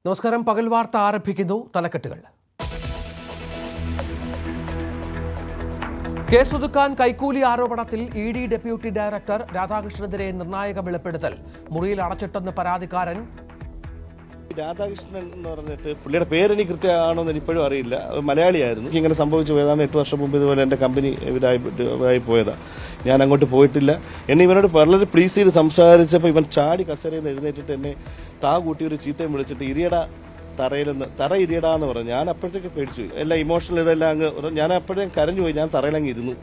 നമസ്കാരം. പകൽ വാർത്ത ആരംഭിക്കുന്നു. തലക്കെട്ടുകൾ. കേസൊതുക്കാൻ കൈക്കൂലി ആരോപണത്തിൽ ഇഡി ഡെപ്യൂട്ടി ഡയറക്ടർ രാധാകൃഷ്ണനെതിരെ നിർണായക വെളിപ്പെടുത്തൽ. മുറിയിൽ അടച്ചിട്ടെന്ന് പരാതിക്കാരൻ. രാധാകൃഷ്ണൻ എന്ന് പറഞ്ഞിട്ട് പുള്ളിയുടെ പേരെനിക്ക് കൃത്യമാണോ എന്ന് ഇപ്പോഴും അറിയില്ല. മലയാളിയായിരുന്നു. ഇങ്ങനെ സംഭവിച്ചു പോയതാണ്. 8 വർഷം മുമ്പ് ഇതുപോലെ എൻ്റെ കമ്പനി ഇവരായി പോയതാണ്. ഞാൻ അങ്ങോട്ട് പോയിട്ടില്ല. എന്നെ ഇവനോട് വളരെ പ്ലീസ് ചെയ്ത് സംസാരിച്ചപ്പോൾ ഇവൻ ചാടി കസേരയിൽ നിന്ന് എഴുന്നേറ്റിട്ട് എന്നെ കൂട്ടി ഒരു ചീത്തയും വിളിച്ചിട്ട് തറ ഇരിയടാന്ന് പറഞ്ഞു. ഞാൻ അപ്പോഴത്തേക്ക് പേടിച്ചു. എല്ലാം ഇമോഷണൽ ഇതെല്ലാം അങ്ങ് ഞാൻ അപ്പോഴത്തേക്കും കരഞ്ഞുപോയി. ഞാൻ തറയിലങ്ങ് ഇരുന്നു.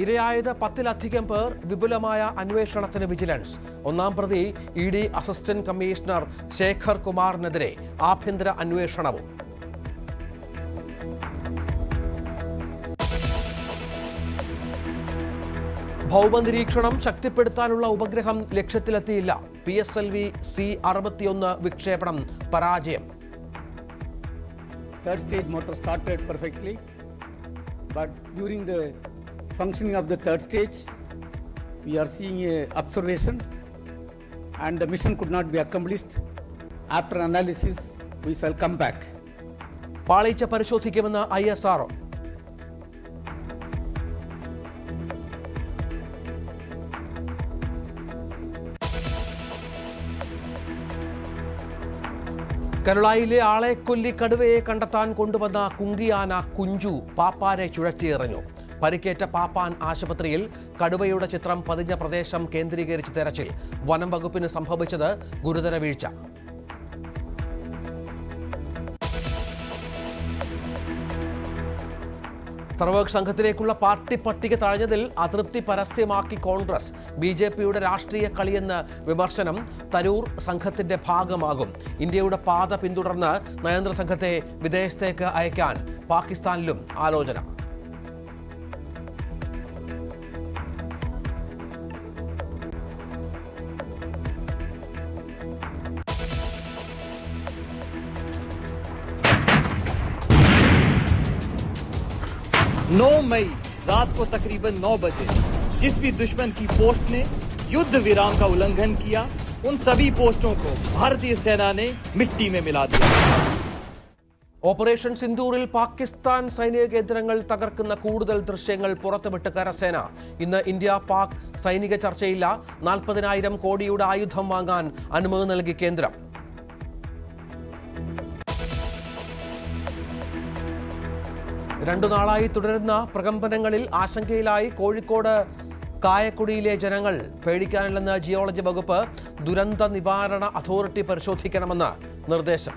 ഇരയായത് 10-ലധികം പേർ. വിപുലമായ അന്വേഷണത്തിന് വിജിലൻസ്. ഒന്നാം പ്രതി ഇഡി അസിസ്റ്റന്റ് കമ്മീഷണർ ശേഖർ കുമാറിനെതിരെ ആഭ്യന്തര അന്വേഷണവും. ഭൗമനിരീക്ഷണം ശക്തിപ്പെടുത്താനുള്ള ഉപഗ്രഹം ലക്ഷ്യത്തിലെത്തിയില്ല. PSLV C-61 വിക്ഷേപണം പരാജയം. Third stage motor started perfectly, but during the functioning of the third stage, we are seeing a observation, and the mission could not be accomplished. After analysis, we shall come back. പാളിച്ച പരിശോധിക്കുമെന്ന് ISRO. കരുളായിലെ ആളെക്കൊല്ലി കടുവയെ കണ്ടെത്താൻ കൊണ്ടുവന്ന കുങ്കിയാന കുഞ്ചു പാപ്പാനെ ചുഴറ്റിയെറിഞ്ഞു. പരിക്കേറ്റ പാപ്പാൻ ആശുപത്രിയിൽ. കടുവയുടെ ചിത്രം പതിഞ്ഞ പ്രദേശം കേന്ദ്രീകരിച്ച് തെരച്ചിൽ. വനം വകുപ്പിന് സംഭവിച്ചത് ഗുരുതര വീഴ്ച. സർവകക്ഷി സംഘത്തിലേക്കുള്ള പാർട്ടി പട്ടിക തഴഞ്ഞതിൽ അതൃപ്തി പരസ്യമാക്കി കോൺഗ്രസ്. BJPയുടെ രാഷ്ട്രീയ കളിയെന്ന് വിമർശനം. തരൂർ സംഘത്തിന്റെ ഭാഗമാകും. ഇന്ത്യയുടെ പാത പിന്തുടർന്ന് നയതന്ത്ര സംഘത്തെ വിദേശത്തേക്ക് അയക്കാൻ പാകിസ്ഥാനിലും ആലോചന. नौ मई रात को तकरीबन 9 बजे जिस भी दुश्मन की पोस्ट ने युद्ध विराम का उल्लंघन किया, उन सभी पोस्टों को भारतीय सेना ने मिट्टी में मिला दिया. ഓപ്പറേഷൻ സിന്ദൂറിൽ പാകിസ്ഥാൻ സൈനിക കേന്ദ്രങ്ങൾ തകർക്കുന്ന കൂടുതൽ ദൃശ്യങ്ങൾ പുറത്തുവിട്ട് കരസേന. ഇന്ന് ഇന്ത്യ പാക് സൈനിക ചർച്ചയില്ല. 40,000 കോടിയുടെ ആയുധം വാങ്ങാൻ അനുമതി നൽകി കേന്ദ്രം. രണ്ടു നാളായി തുടരുന്ന പ്രകമ്പനങ്ങളിൽ ആശങ്കയിലായി കോഴിക്കോട് കായക്കുടിയിലെ ജനങ്ങൾ. പേടിക്കാനില്ലെന്ന് ജിയോളജി വകുപ്പ്. ദുരന്ത നിവാരണ അതോറിറ്റി പരിശോധിക്കണമെന്ന് നിർദ്ദേശം.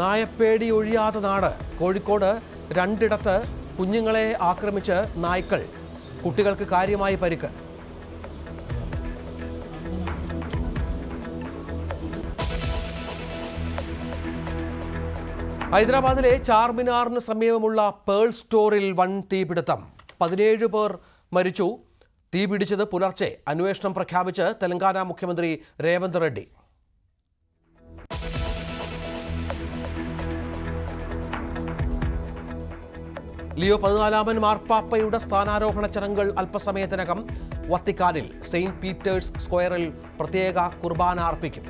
നായപ്പേടി ഒഴിയാത്ത നാട്. കോഴിക്കോട് 2 കുഞ്ഞുങ്ങളെ ആക്രമിച്ച് നായ്ക്കൾ. കുട്ടികൾക്ക് കാര്യമായി പരിക്ക്. ഹൈദരാബാദിലെ ചാർമിനാറിന് സമീപമുള്ള പേൾ സ്റ്റോറിൽ വൻ തീപിടുത്തം. 17 പേർ മരിച്ചു. തീപിടിച്ചത് പുലർച്ചെ. അന്വേഷണം പ്രഖ്യാപിച്ച് തെലങ്കാന മുഖ്യമന്ത്രി രേവന്ത് റെഡ്ഡി. ലിയോ 14 മാർപ്പാപ്പയുടെ സ്ഥാനാരോഹണ ചടങ്ങുകൾ അല്പസമയത്തിനകം. വത്തിക്കാനിൽ സെയിന്റ് പീറ്റേഴ്സ് സ്ക്വയറിൽ പ്രത്യേക കുർബാന അർപ്പിക്കും.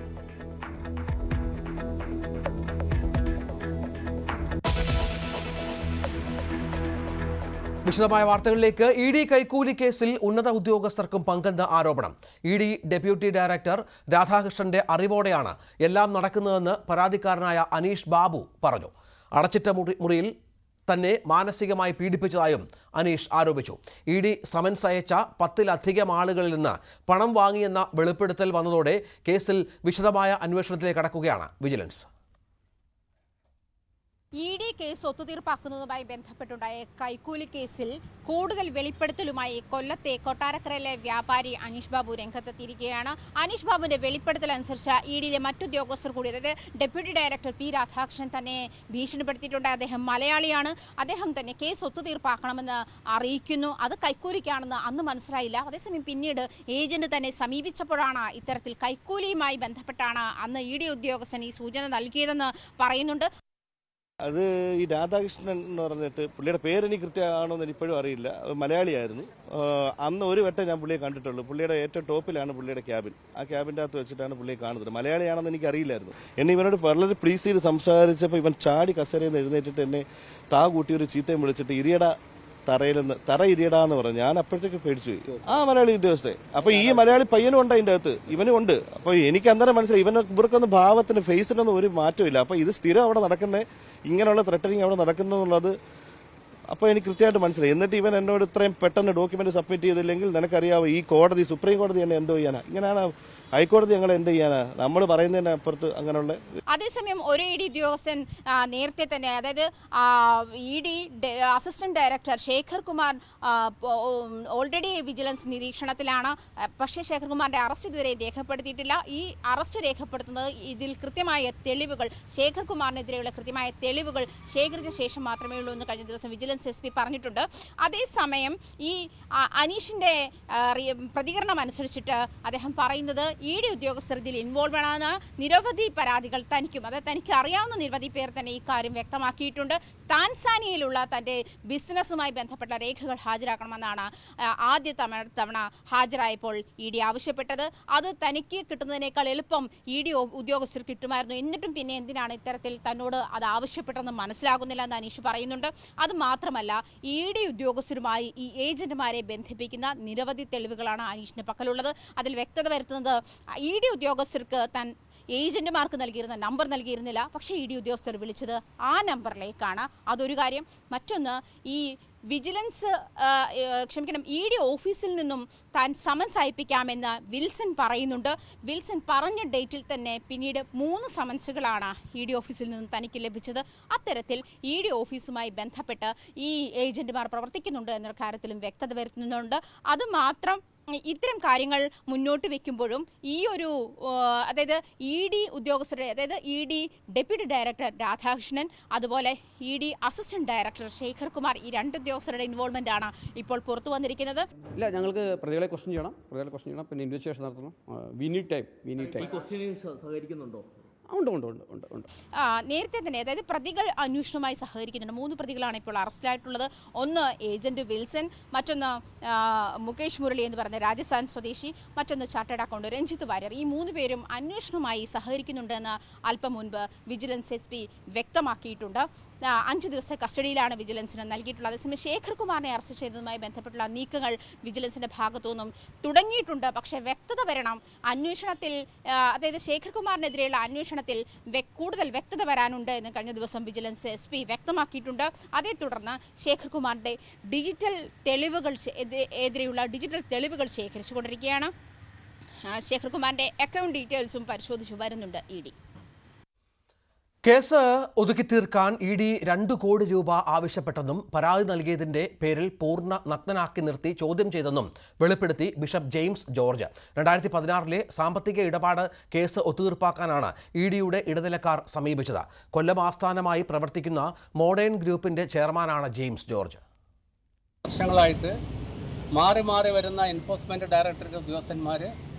വിശദമായ വാർത്തകളിലേക്ക്. ഇഡി കൈക്കൂലി കേസിൽ ഉന്നത ഉദ്യോഗസ്ഥർക്കും പങ്കെന്ന ആരോപണം. ഇഡി ഡെപ്യൂട്ടി ഡയറക്ടർ രാധാകൃഷ്ണന്റെ അറിവോടെയാണ് എല്ലാം നടക്കുന്നതെന്ന് പരാതിക്കാരനായ അനീഷ് ബാബു പറഞ്ഞു. അടച്ചിട്ട മുറിയിൽ തന്നെ മാനസികമായി പീഡിപ്പിച്ചതായും അനീഷ് ആരോപിച്ചു. ഇഡി സമൻസ് അയച്ച 10-ലധികം ആളുകളിൽ നിന്ന് പണം വാങ്ങിയെന്ന വെളിപ്പെടുത്തൽ വന്നതോടെ കേസിൽ വിശദമായ അന്വേഷണത്തിലേക്ക് കടക്കുകയാണ് വിജിലൻസ്. ED കേസ് ഒത്തുതീർപ്പാക്കുന്നതുമായി ബന്ധപ്പെട്ടുണ്ടായ കൈക്കൂലി കേസിൽ കൂടുതൽ വെളിപ്പെടുത്തലുമായി കൊല്ലത്തെ കൊട്ടാരക്കരയിലെ വ്യാപാരി അനീഷ് ബാബു രംഗത്തെത്തിയിരിക്കുകയാണ്. അനീഷ് ബാബുവിന്റെ വെളിപ്പെടുത്തൽ അനുസരിച്ച് EDയിലെ മറ്റുദ്യോഗസ്ഥർ കൂടി, അതായത് ഡെപ്യൂട്ടി ഡയറക്ടർ പി രാധാകൃഷ്ണൻ തന്നെ ഭീഷണിപ്പെടുത്തിയിട്ടുണ്ട്. അദ്ദേഹം മലയാളിയാണ്. അദ്ദേഹം തന്നെ കേസ് ഒത്തുതീർപ്പാക്കണമെന്ന് അറിയിക്കുന്നു. അത് കൈക്കൂലിക്കാണെന്ന് അന്ന് മനസ്സിലായില്ല. അതേസമയം പിന്നീട് ഏജന്റ് തന്നെ സമീപിച്ചപ്പോഴാണ് ഇത്തരത്തിൽ കൈക്കൂലിയുമായി ബന്ധപ്പെട്ടാണ് അന്ന് ED ഉദ്യോഗസ്ഥൻ ഈ സൂചന നൽകിയതെന്ന് പറയുന്നുണ്ട്. അത് ഈ രാധാകൃഷ്ണൻ എന്ന് പറഞ്ഞിട്ട് പുള്ളിയുടെ പേരെനിക്ക് കൃത്യമാണോ എന്ന് ഇപ്പോഴും അറിയില്ല. മലയാളിയായിരുന്നു. അന്ന് ഒരു വട്ടം ഞാൻ പുള്ളിയെ കണ്ടിട്ടുള്ളൂ. പുള്ളിയുടെ ഏറ്റവും ടോപ്പിലാണ് പുള്ളിയുടെ ക്യാബിൻ. ആ ക്യാബിൻ്റെ അകത്ത് വെച്ചിട്ടാണ് പുള്ളിയെ കാണുന്നത്. മലയാളിയാണെന്ന് എനിക്ക് അറിയില്ലായിരുന്നു. എന്നെ ഇവനോട് വളരെ പ്ലീസ് ചെയ്ത് സംസാരിച്ചപ്പോൾ ഇവൻ ചാടി കസേരയിൽ നിന്ന് എഴുന്നേറ്റിട്ട് എന്നെ കൂട്ടി ഒരു ചീത്തയും വിളിച്ചിട്ട് തറ ഇരിയടാന്ന് പറഞ്ഞു. ഞാൻ അപ്പോഴത്തേക്ക് പേടിച്ചു പോയി. ആ മലയാളി ഉദ്യോഗസ്ഥരെ. അപ്പൊ ഈ മലയാളി പയ്യനും ഉണ്ട് അതിന്റെ അകത്ത്, ഇവനും ഉണ്ട്. അപ്പൊ എനിക്ക് അന്നേരം മനസ്സിലായി ഇവർക്കൊന്നും ഭാവത്തിന് ഫേസിനൊന്നും ഒരു മാറ്റമില്ല. അപ്പൊ ഇത് സ്ഥിരം അവിടെ നടക്കുന്നേ, ഇങ്ങനെയുള്ള ത്രെട്ടനിങ് അവിടെ നടക്കുന്നുള്ളത് അപ്പോൾ എനിക്ക് കൃത്യമായിട്ട് മനസ്സിലായി. എന്നിട്ട് ഇവൻ എന്നോട് ഇത്രയും പെട്ടെന്ന് ഡോക്യുമെന്റ് സബ്മിറ്റ് ചെയ്തില്ലെങ്കിൽ നിനക്കറിയാവോ ഈ കോടതി, സുപ്രീം കോടതി എന്നെ എന്തോ ചെയ്യാനാ? ഇങ്ങനെയാണ് ഹൈക്കോടതി ഞങ്ങൾ എന്ത് ചെയ്യാനാ? നമ്മൾ പറയുന്നതിന് അപ്പുറത്ത് അങ്ങനെയുള്ള. അതേസമയം ഒരു ED ഉദ്യോഗസ്ഥൻ നേരത്തെ തന്നെ, അതായത് ED assistant director Shekhar Kumar already vigilance നിരീക്ഷണത്തിലാണ്. പക്ഷേ ശേഖർ കുമാറിന്റെ അറസ്റ്റ് ഇതുവരെ രേഖപ്പെടുത്തിയിട്ടില്ല. ഈ അറസ്റ്റ് രേഖപ്പെടുത്തുന്നത് ഇതിൽ കൃത്യമായ തെളിവുകൾ, ശേഖർ കുമാറിനെതിരെയുള്ള കൃത്യമായ തെളിവുകൾ ശേഖരിച്ച ശേഷം മാത്രമേ ഉള്ളൂ എന്ന് കഴിഞ്ഞ ദിവസം വിജിലൻസ് SP പറഞ്ഞിട്ടുണ്ട്. അതേസമയം ഈ അനീഷിന്റെ പ്രതികരണം അനുസരിച്ചിട്ട് അദ്ദേഹം പറയുന്നത് ED ഉദ്യോഗസ്ഥർ ഇതിൽ ഇൻവോൾവ് ആണ്. നിരവധി പരാതികൾ തനിക്കും, അതായത് തനിക്ക് അറിയാവുന്ന നിരവധി പേർ തന്നെ ഈ കാര്യം വ്യക്തമാക്കിയിട്ടുണ്ട്. താൻസാനിയയിലുള്ള തന്റെ ബിസിനസ്സുമായി ബന്ധപ്പെട്ട രേഖകൾ ഹാജരാക്കണമെന്നാണ് ആദ്യ തവണ ഹാജരായപ്പോൾ ED ആവശ്യപ്പെട്ടത്. അത് തനിക്ക് കിട്ടുന്നതിനേക്കാൾ എളുപ്പം ED ഉദ്യോഗസ്ഥർ കിട്ടുമായിരുന്നു. എന്നിട്ടും പിന്നെ എന്തിനാണ് ഇത്തരത്തിൽ തന്നോട് അത് ആവശ്യപ്പെട്ടതെന്ന് മനസ്സിലാകുന്നില്ല എന്ന് അനീഷ് പറയുന്നുണ്ട്. അത് മാത്രമല്ല, ED ഉദ്യോഗസ്ഥരുമായി ഈ ഏജന്റുമാരെ ബന്ധിപ്പിക്കുന്ന നിരവധി തെളിവുകളാണ് അനീഷിന്റെ പക്കലുള്ളത്. അതിൽ വ്യക്തത വരുത്തുന്നത് ED ഉദ്യോഗസ്ഥർക്ക് താൻ ഏജന്റുമാർക്ക് നൽകിയിരുന്ന നമ്പർ നൽകിയിരുന്നില്ല. പക്ഷേ ED ഉദ്യോഗസ്ഥർ വിളിച്ചത് ആ നമ്പറിലേക്കാണ്. അതൊരു കാര്യം. മറ്റൊന്ന്, ഈ വിജിലൻസ് ED ഓഫീസിൽ നിന്നും താൻ സമൻസ് അയപ്പിക്കാമെന്ന് വിൽസൺ പറയുന്നുണ്ട്. വിൽസൺ പറഞ്ഞ ഡേറ്റിൽ തന്നെ പിന്നീട് 3 സമൻസുകളാണ് ED ഓഫീസിൽ നിന്നും തനിക്ക് ലഭിച്ചത്. അത്തരത്തിൽ ED ഓഫീസുമായി ബന്ധപ്പെട്ട് ഈ ഏജന്റുമാർ പ്രവർത്തിക്കുന്നുണ്ട് എന്ന കാര്യത്തിലും വ്യക്തത വരുത്തുന്നുണ്ട്. അതുമാത്രം ഇത്തരം കാര്യങ്ങൾ മുന്നോട്ട് വെക്കുമ്പോഴും ഈ ഒരു അതായത് ED ഉദ്യോഗസ്ഥരുടെ, അതായത് ED ഡെപ്യൂട്ടി ഡയറക്ടർ രാധാകൃഷ്ണൻ, അതുപോലെ ED assistant director Shekhar Kumar, ഈ 2 ഉദ്യോഗസ്ഥരുടെ ഇൻവോൾവ്മെന്റ് ആണ് ഇപ്പോൾ പുറത്തു വന്നിരിക്കുന്നത്. ഇല്ല, ഞങ്ങൾക്ക് പ്രതികളെ ക്വസ്റ്റ്യൻ ചെയ്യണം, പിന്നെ ഇൻവെസ്റ്റിഗേഷൻ നടത്തണം. We need time. സഹകരിക്കുന്നുണ്ടോ? ഉണ്ട്. നേരത്തെ തന്നെ, അതായത് പ്രതികൾ അന്വേഷണവുമായി സഹകരിക്കുന്നുണ്ട്. 3 പ്രതികളാണ് ഇപ്പോൾ അറസ്റ്റിലായിട്ടുള്ളത്. ഒന്ന് ഏജന്റ് വിൽസൺ, മറ്റൊന്ന് മുകേഷ് മുരളി എന്ന് പറഞ്ഞ രാജസ്ഥാൻ സ്വദേശി, മറ്റൊന്ന് ചാർട്ടേഡ് അക്കൗണ്ട് രഞ്ജിത്ത് വാര്യർ. ഈ 3 പേരും അന്വേഷണവുമായി സഹകരിക്കുന്നുണ്ടെന്ന് അല്പം മുൻപ് വിജിലൻസ് SP വ്യക്തമാക്കിയിട്ടുണ്ട്. 5 ദിവസത്തെ കസ്റ്റഡിയിലാണ് വിജിലൻസിന് നൽകിയിട്ടുള്ളത്. അതേസമയം ശേഖർ കുമാറിനെ അറസ്റ്റ് ചെയ്തതുമായി ബന്ധപ്പെട്ടുള്ള നീക്കങ്ങൾ വിജിലൻസിന്റെ ഭാഗത്തുനിന്നും തുടങ്ങിയിട്ടുണ്ട്. പക്ഷേ വ്യക്തത വരണം അന്വേഷണത്തിൽ, അതായത് ശേഖർ കുമാറിനെതിരെയുള്ള അന്വേഷണത്തിൽ കൂടുതൽ വ്യക്തത വരാനുണ്ട് എന്ന് കഴിഞ്ഞ ദിവസം വിജിലൻസ് SP വ്യക്തമാക്കിയിട്ടുണ്ട്. അതേ തുടർന്ന് ശേഖർ കുമാറിന്റെ ഡിജിറ്റൽ തെളിവുകൾ ശേഖരിച്ചുകൊണ്ടിരിക്കുകയാണ്. ശേഖർ കുമാറിന്റെ അക്കൗണ്ട് ഡീറ്റെയിൽസും പരിശോധിച്ചു വരുന്നുണ്ട് ED. കേസ് ഒതുക്കി തീർക്കാൻ ED 2 കോടി രൂപ ആവശ്യപ്പെട്ടെന്നും പരാതി നൽകിയതിന്റെ പേരിൽ പൂർണ്ണ നഗ്നനാക്കി നിർത്തി ചോദ്യം ചെയ്തെന്നും വെളിപ്പെടുത്തി ബിഷപ്പ് ജെയിംസ് ജോർജ്. 2016 സാമ്പത്തിക ഇടപാട് കേസ് ഒത്തുതീർപ്പാക്കാനാണ് EDയുടെ ഇടനിലക്കാർ സമീപിച്ചത്. കൊല്ലം ആസ്ഥാനമായി പ്രവർത്തിക്കുന്ന മോഡേൺ ഗ്രൂപ്പിന്റെ ചെയർമാനാണ് ജെയിംസ് ജോർജ്. വർഷങ്ങളായിട്ട് മാറി മാറി വരുന്ന എൻഫോഴ്സ്മെന്റ് ഡയറക്ടറേറ്റ് ഉദ്യോഗസ്ഥന്മാർ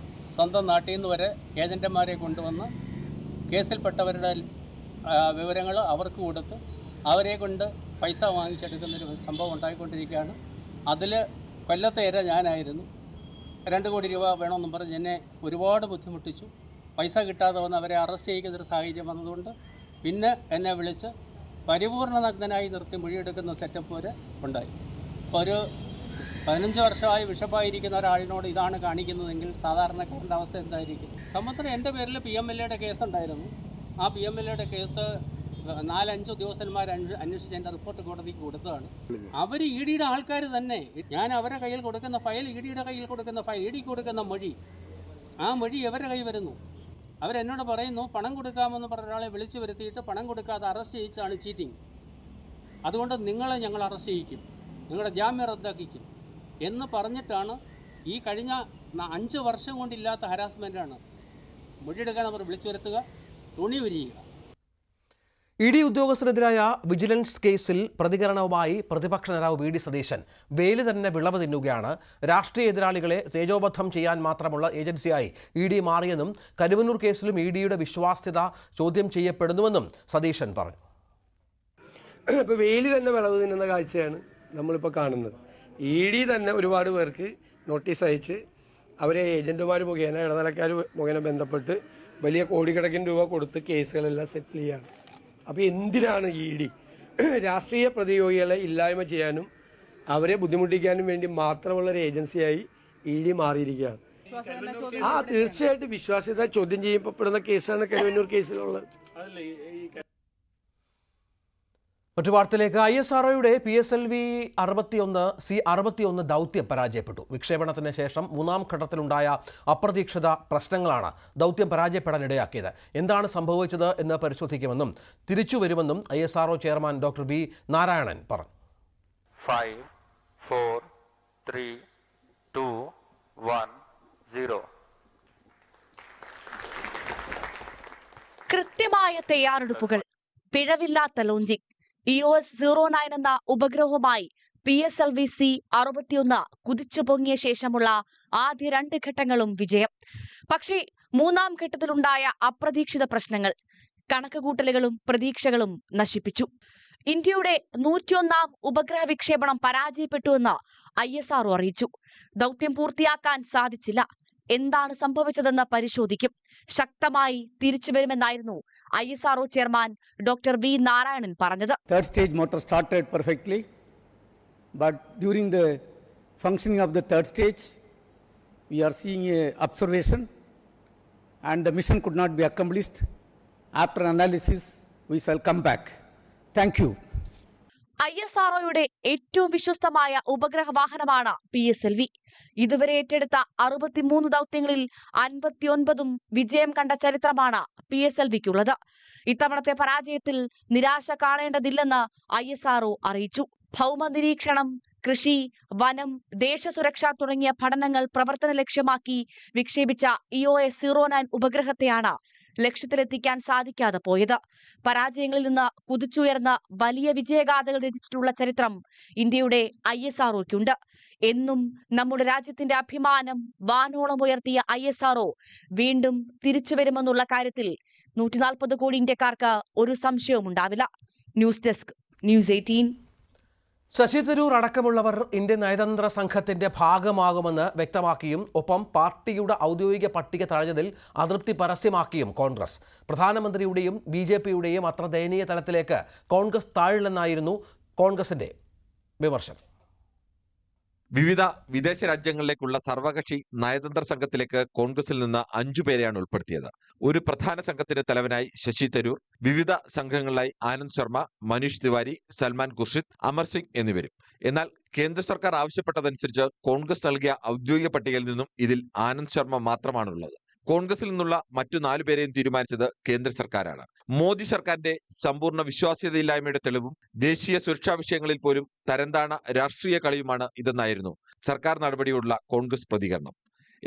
സ്വന്തം നാട്ടിൽ നിന്ന് വരെ ഏജന്റുമാരെ കൊണ്ടുവന്ന് കേസിൽപ്പെട്ടവരുടെ വിവരങ്ങൾ അവർക്ക് കൊടുത്ത് അവരെ കൊണ്ട് പൈസ വാങ്ങിച്ചെടുക്കുന്നൊരു സംഭവം ഉണ്ടായിക്കൊണ്ടിരിക്കുകയാണ്. അതിൽ കൊല്ലത്തെ ഇര ഞാനായിരുന്നു. 2 കോടി രൂപ വേണമെന്നും പറഞ്ഞ് എന്നെ ഒരുപാട് ബുദ്ധിമുട്ടിച്ചു. പൈസ കിട്ടാതെ വന്ന് അവരെ അറസ്റ്റ് ചെയ്യുന്നൊരു സാഹചര്യം വന്നതുകൊണ്ട് പിന്നെ എന്നെ വിളിച്ച് പരിപൂർണ നഗ്നനായി നിർത്തി മൊഴിയെടുക്കുന്ന സെറ്റപ്പ് വരെ ഉണ്ടായി. അപ്പോൾ ഒരു 15 വർഷമായി ബിഷപ്പായിരിക്കുന്ന ഒരാളിനോട് ഇതാണ് കാണിക്കുന്നതെങ്കിൽ സാധാരണക്കാരൻ്റെ അവസ്ഥ എന്തായിരിക്കും? സമുദ്രം എൻ്റെ പേരിൽ PMLAയുടെ കേസുണ്ടായിരുന്നു. ആ PMLAയുടെ കേസ് 4-5 ഉദ്യോഗസ്ഥന്മാർ അന്വേഷിച്ച് എൻ്റെ റിപ്പോർട്ട് കോടതിക്ക് കൊടുത്തതാണ്. അവർ EDയുടെ ആൾക്കാർ തന്നെ. ഞാൻ അവരുടെ കയ്യിൽ കൊടുക്കുന്ന ഫയൽ, EDയുടെ കയ്യിൽ കൊടുക്കുന്ന ഫയൽ, ED കൊടുക്കുന്ന മൊഴി, ആ മൊഴി അവരുടെ കൈ വരുന്നു. അവരെന്നോട് പറയുന്നു പണം കൊടുക്കാമെന്ന് പറഞ്ഞ ഒരാളെ വിളിച്ചു വരുത്തിയിട്ട് പണം കൊടുക്കാതെ അറസ്റ്റ് ചെയ്യിച്ചാണ് ചീറ്റിംഗ്. അതുകൊണ്ട് നിങ്ങളെ ഞങ്ങൾ അറസ്റ്റ് ചെയ്യിക്കും, നിങ്ങളുടെ ജാമ്യം റദ്ദാക്കിക്കും എന്ന് പറഞ്ഞിട്ടാണ് ഈ കഴിഞ്ഞ 5 വർഷം കൊണ്ടില്ലാത്ത ഹരാസ്മെൻറ്റാണ്. മൊഴിയെടുക്കാൻ അവർ വിളിച്ചു വരുത്തുക, തുണി ഉരിയുക. ഇ ഡി ഉദ്യോഗസ്ഥനെതിരായ വിജിലൻസ് കേസിൽ പ്രതികരണവുമായി പ്രതിപക്ഷ നേതാവ് വി ഡി സതീശൻ വേലി തന്നെ വിളവ് തിന്നുകയാണ്. രാഷ്ട്രീയ എതിരാളികളെ തേജോബദ്ധം ചെയ്യാൻ മാത്രമുള്ള ഏജൻസിയായി ഇ ഡി മാറിയെന്നും കരുവന്നൂർ കേസിലും ഇ ഡിയുടെ വിശ്വാസ്യത ചോദ്യം ചെയ്യപ്പെടുന്നുവെന്നും സതീശൻ പറഞ്ഞു. ഇപ്പോൾ വേലി തന്നെ വിളവ് തിന്നുന്ന കാഴ്ചയാണ് നമ്മളിപ്പോൾ കാണുന്നത്. ഇ ഡി തന്നെ ഒരുപാട് പേർക്ക് നോട്ടീസ് അയച്ച് അവരെ ഏജന്റുമാർ മുഖേന, ഇടനിലക്കാർ മുഖേന ബന്ധപ്പെട്ട് വലിയ കോടിക്കണക്കിന് രൂപ കൊടുത്ത് കേസുകളെല്ലാം സെറ്റിൽ ചെയ്യാണ്. അപ്പോൾ എന്തിനാണ് ഇ ഡി രാഷ്ട്രീയ പ്രതിയോഗികളെ ഇല്ലായ്മ ചെയ്യാനും അവരെ ബുദ്ധിമുട്ടിക്കാനും വേണ്ടി മാത്രമുള്ളൊരു ഏജൻസിയായി ഇ ഡി മാറിയിരിക്കുകയാണ്. തീർച്ചയായിട്ടും വിശ്വാസ്യത ചോദ്യം ചെയ്യപ്പെടുന്ന കേസാണ് കരുവന്നൂർ കേസിലുള്ളത്. മറ്റു വാർത്തയിലേക്ക്. ISROയുടെ PSLV 61C-61 ദൗത്യം പരാജയപ്പെട്ടു. വിക്ഷേപണത്തിന് ശേഷം 3ാം ഘട്ടത്തിലുണ്ടായ അപ്രതീക്ഷിത പ്രശ്നങ്ങളാണ് ദൗത്യം പരാജയപ്പെടാനിടയാക്കിയത്. എന്താണ് സംഭവിച്ചത് എന്ന് പരിശോധിക്കുമെന്നും തിരിച്ചുവരുമെന്നും ISRO ചെയർമാൻ ഡോക്ടർ വി നാരായണൻ പറഞ്ഞു. 5, 4, 3, 2, 1, 0. കൃത്യമായ തയ്യാറെടുപ്പുകൾ, പിഴവില്ലാത്ത ലോഞ്ചിങ്. EOS-09 എന്ന ഉപഗ്രഹവുമായി PSLV-C-61 കുതിച്ചു പൊങ്ങിയ ശേഷമുള്ള ആദ്യ 2 ഘട്ടങ്ങളും വിജയം. പക്ഷേ 3ാം ഘട്ടത്തിലുണ്ടായ അപ്രതീക്ഷിത പ്രശ്നങ്ങൾ കണക്കുകൂട്ടലുകളും പ്രതീക്ഷകളും നശിപ്പിച്ചു. ഇന്ത്യയുടെ 101ാം ഉപഗ്രഹ വിക്ഷേപണം പരാജയപ്പെട്ടുവെന്ന് ISRO അറിയിച്ചു. ദൗത്യം പൂർത്തിയാക്കാൻ സാധിച്ചില്ല. എന്താണ് സംഭവിച്ചതെന്ന് പരിശോധിക്കും. ശക്തമായി തിരിച്ചുവരുമെന്നായിരുന്നു ISRO ചെയർമാൻ ഡോക്ടർ വി നാരായണൻ പറഞ്ഞത്. Third stage motor started perfectly, but during the functioning of the third stage, we are seeing a observation, and the mission could not be accomplished. After analysis, we shall come back. Thank you. ISROയുടെ ഏറ്റവും വിശ്വസ്തമായ ഉപഗ്രഹ വാഹനമാണ് PSLV. ഇതുവരെ ഏറ്റെടുത്ത 63 ദൗത്യങ്ങളിൽ 59ഉം വിജയം കണ്ട ചരിത്രമാണ് PSLVക്കുള്ളത്. ഇത്തവണത്തെ പരാജയത്തിൽ നിരാശ കാണേണ്ടതില്ലെന്ന് ISRO അറിയിച്ചു. ഭൗമ നിരീക്ഷണം, കൃഷി, വനം, ദേശസുരക്ഷ തുടങ്ങിയ പഠനങ്ങൾ പ്രവർത്തന ലക്ഷ്യമാക്കി വിക്ഷേപിച്ച EOS-09 ഉപഗ്രഹത്തെയാണ് ലക്ഷ്യത്തിലെത്തിക്കാൻ സാധിക്കാതെ പോയത്. പരാജയങ്ങളിൽ നിന്ന് കുതിച്ചുയർന്ന വലിയ വിജയഗാഥകൾ രചിച്ചിട്ടുള്ള ചരിത്രം ഇന്ത്യയുടെ ISROയ്ക്കുണ്ട്. എന്നും നമ്മുടെ രാജ്യത്തിന്റെ അഭിമാനം വാനോളം ഉയർത്തിയ ISRO വീണ്ടും തിരിച്ചുവരുമെന്നുള്ള കാര്യത്തിൽ 140 കോടി ഇന്ത്യക്കാർക്ക് ഒരു സംശയവും ഉണ്ടാവില്ല. News desk, News 18. Shashi Tharoor അടക്കമുള്ളവർ ഇന്ത്യൻ നയതന്ത്ര സംഘത്തിന്റെ ഭാഗമാകുമെന്ന് വ്യക്തമാക്കിയും ഒപ്പം പാർട്ടിയുടെ ഔദ്യോഗിക പട്ടിക തഴഞ്ഞതിൽ അതൃപ്തി പരസ്യമാക്കിയും കോൺഗ്രസ്. പ്രധാനമന്ത്രിയുടെയും BJPയുടെയും അത്ര ദയനീയ തലത്തിലേക്ക് കോൺഗ്രസ് താഴില്ലെന്നായിരുന്നു കോൺഗ്രസിന്റെ വിമർശനം. വിവിധ വിദേശ രാജ്യങ്ങളിലേക്കുള്ള സർവകക്ഷി നയതന്ത്ര സംഘത്തിലേക്ക് കോൺഗ്രസിൽ നിന്ന് 5 പേരെയാണ് ഉൾപ്പെടുത്തിയത്. ഒരു പ്രധാന സംഘത്തിന്റെ തലവനായി ശശി തരൂർ, വിവിധ സംഘങ്ങളിലായി ആനന്ദ് ശർമ്മ, മനീഷ് തിവാരി, സൽമാൻ ഖുർഷിദ്, അമർ സിംഗ് എന്നിവരും. എന്നാൽ കേന്ദ്ര സർക്കാർ ആവശ്യപ്പെട്ടതനുസരിച്ച് കോൺഗ്രസ് നൽകിയ ഔദ്യോഗിക പട്ടികയിൽ നിന്നും ഇതിൽ ആനന്ദ് ശർമ്മ മാത്രമാണുള്ളത്. കോൺഗ്രസിൽ നിന്നുള്ള മറ്റു 4 പേരെയും തീരുമാനിച്ചത് കേന്ദ്ര സർക്കാരാണ്. മോദി സർക്കാരിന്റെ സമ്പൂർണ്ണ വിശ്വാസ്യതയില്ലായ്മയുടെ തെളിവും ദേശീയ സുരക്ഷാ വിഷയങ്ങളിൽ പോലും തരംതാണ രാഷ്ട്രീയ കളിയുമാണ് ഇതെന്നായിരുന്നു സർക്കാർ നടപടിയോടുള്ള കോൺഗ്രസ് പ്രതികരണം.